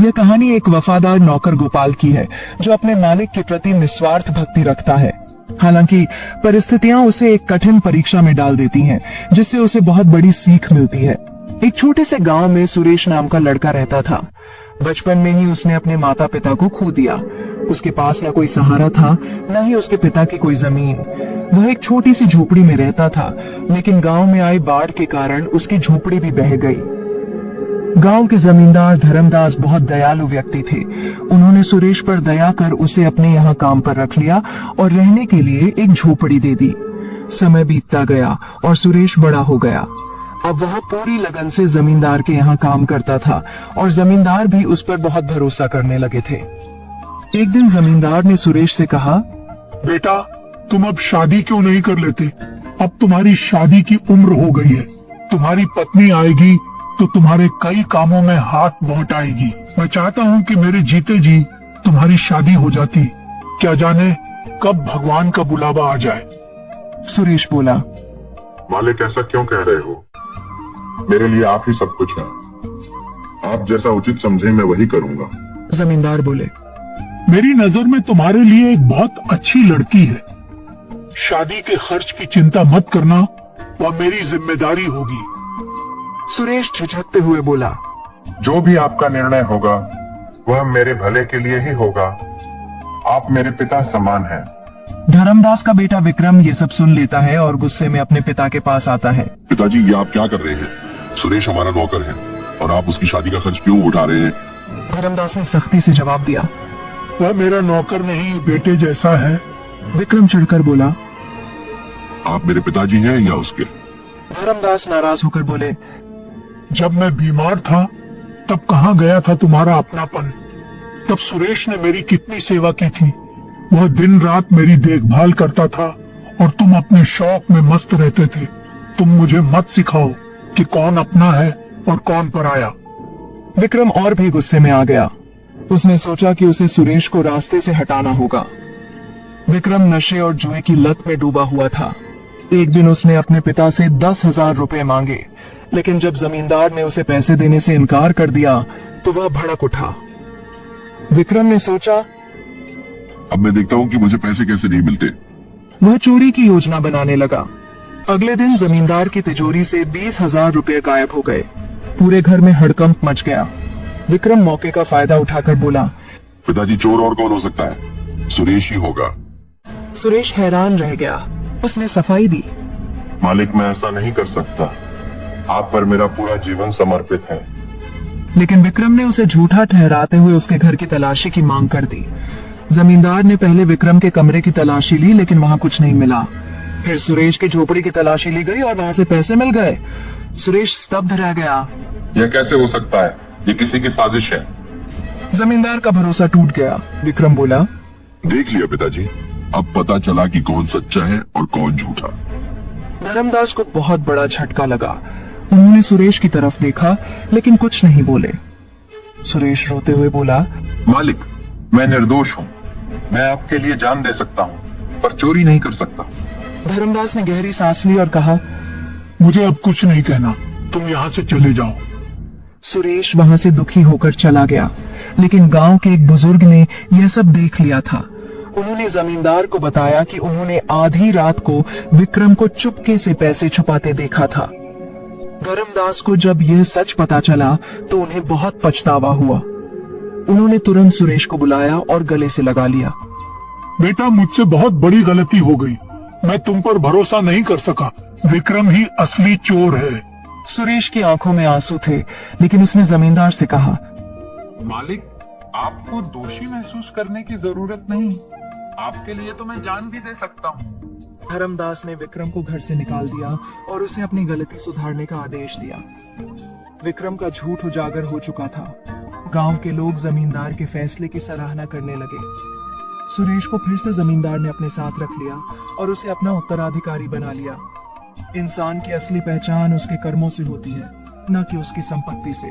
यह कहानी एक वफादार नौकर गोपाल की है जो अपने मालिक के प्रति निस्वार्थ भक्ति रखता है। हालांकि परिस्थितियां उसे एक कठिन परीक्षा में डाल देती हैं, जिससे उसे बहुत बड़ी सीख मिलती है। एक छोटे से गांव में सुरेश नाम का लड़का रहता था। बचपन में ही उसने अपने माता पिता को खो दिया। उसके पास न कोई सहारा था, न ही उसके पिता की कोई जमीन। वह एक छोटी सी झोपड़ी में रहता था, लेकिन गांव में आई बाढ़ के कारण उसकी झोपड़ी भी बह गई। गांव के जमींदार धर्मदास बहुत दयालु व्यक्ति थे। उन्होंने सुरेश पर दया कर उसे अपने यहाँ काम पर रख लिया और रहने के लिए एक झोपड़ी दे दी। समय बीतता गया और सुरेश बड़ा हो गया। अब वह पूरी लगन से जमींदार के यहाँ काम करता था और जमींदार भी उस पर बहुत भरोसा करने लगे थे। एक दिन जमींदार ने सुरेश से कहा, बेटा, तुम अब शादी क्यों नहीं कर लेते? अब तुम्हारी शादी की उम्र हो गई है। तुम्हारी पत्नी आएगी तो तुम्हारे कई कामों में हाथ बौटाएगी। मैं चाहता हूँ कि मेरे जीते जी तुम्हारी शादी हो जाती। क्या जाने कब भगवान का बुलावा आ जाए। सुरेश बोला, मालिक, ऐसा क्यों कह रहे हो? मेरे लिए आप ही सब कुछ है। आप जैसा उचित समझे मैं वही करूंगा। जमींदार बोले, मेरी नजर में तुम्हारे लिए एक बहुत अच्छी लड़की है। शादी के खर्च की चिंता मत करना, वह मेरी जिम्मेदारी होगी। सुरेश झिझकते हुए बोला, जो भी आपका निर्णय होगा वह मेरे भले के लिए ही होगा। आप मेरे पिता समान हैं। धर्मदास का बेटा विक्रम ये सब सुन लेता है और गुस्से में अपने पिता के पास आता है। पिताजी, ये आप क्या कर रहे हैं? सुरेश हमारा नौकर है और आप उसकी शादी का खर्च क्यों उठा रहे हैं? धर्मदास ने सख्ती से जवाब दिया, वह मेरा नौकर नहीं, बेटे जैसा है। विक्रम चिढ़कर बोला, आप मेरे पिताजी हैं या उसके? धर्मदास नाराज होकर बोले, जब मैं बीमार था तब कहाँ गया था तुम्हारा अपनापन? तब सुरेश ने मेरी कितनी सेवा की थी। वह दिन रात मेरी देखभाल करता था और तुम अपने शौक में मस्त रहते थे। तुम मुझे मत सिखाओ कि कौन अपना है और कौन पराया। विक्रम और भी गुस्से में आ गया। उसने सोचा कि उसे सुरेश को रास्ते से हटाना होगा। विक्रम नशे और जुए की लत में डूबा हुआ था। एक दिन उसने अपने पिता से 10,000 रुपए मांगे, लेकिन जब जमींदार ने उसे पैसे देने से इनकार कर दिया तो वह भड़क उठा। विक्रम ने सोचा, अब मैं देखता हूँ कि मुझे पैसे कैसे नहीं मिलते। वह चोरी की योजना बनाने लगा। अगले दिन जमींदार की तिजोरी से 20,000 रुपए गायब हो गए। पूरे घर में हड़कंप मच गया। विक्रम मौके का फायदा उठाकर बोला, पिताजी, चोर और कौन हो सकता है? सुरेश ही होगा। सुरेश हैरान रह गया। उसने सफाई दी, मालिक, मैं ऐसा नहीं कर सकता। आप पर मेरा पूरा जीवन समर्पित है। लेकिन विक्रम ने उसे झूठा ठहराते हुए उसके घर की तलाशी की मांग कर दी। जमींदार ने पहले विक्रम के कमरे की तलाशी ली, लेकिन वहां कुछ नहीं मिला। फिर सुरेश की झोपड़ी की तलाशी ली गई और वहां से पैसे मिल गए। सुरेश स्तब्ध रह गया। यह कैसे हो सकता है? ये किसी की साजिश है। जमींदार का भरोसा टूट गया। विक्रम बोला, देख लिया पिताजी, अब पता चला कि कौन सच्चा है और कौन झूठा। धर्मदास को बहुत बड़ा झटका लगा। उन्होंने सुरेश की तरफ देखा, लेकिन कुछ नहीं बोले। सुरेश रोते हुए बोला, मालिक, मैं निर्दोष हूँ। मैं आपके लिए जान दे सकता हूँ, पर चोरी नहीं कर सकता। धर्मदास ने गहरी सांस ली और कहा, मुझे अब कुछ नहीं कहना, तुम यहाँ से चले जाओ। सुरेश वहां से दुखी होकर चला गया, लेकिन गांव के एक बुजुर्ग ने यह सब देख लिया था। उन्होंने जमींदार को बताया कि उन्होंने आधी रात को विक्रम को चुपके से पैसे छुपाते देखा था। धर्मदास को जब यह सच पता चला तो उन्हें बहुत पछतावा हुआ। उन्होंने तुरंत सुरेश को बुलाया और गले से लगा लिया। बेटा, मुझसे बहुत बड़ी गलती हो गई। मैं तुम पर भरोसा नहीं कर सका। विक्रम ही असली चोर है। सुरेश की आंखों में आंसू थे, लेकिन उसने जमींदार से कहा, मालिक, आपको दोषी महसूस करने की जरूरत नहीं। आपके लिए तो मैं जान भी दे सकता हूँ। धर्मदास ने विक्रम को घर से निकाल दिया और उसे अपनी गलती सुधारने का आदेश दिया। विक्रम का झूठ उजागर हो चुका था। गांव के लोग जमींदार के फैसले की सराहना करने लगे। सुरेश को फिर से जमींदार ने अपने साथ रख लिया और उसे अपना उत्तराधिकारी बना लिया। इंसान की असली पहचान उसके कर्मों से होती है, न कि उसकी संपत्ति से।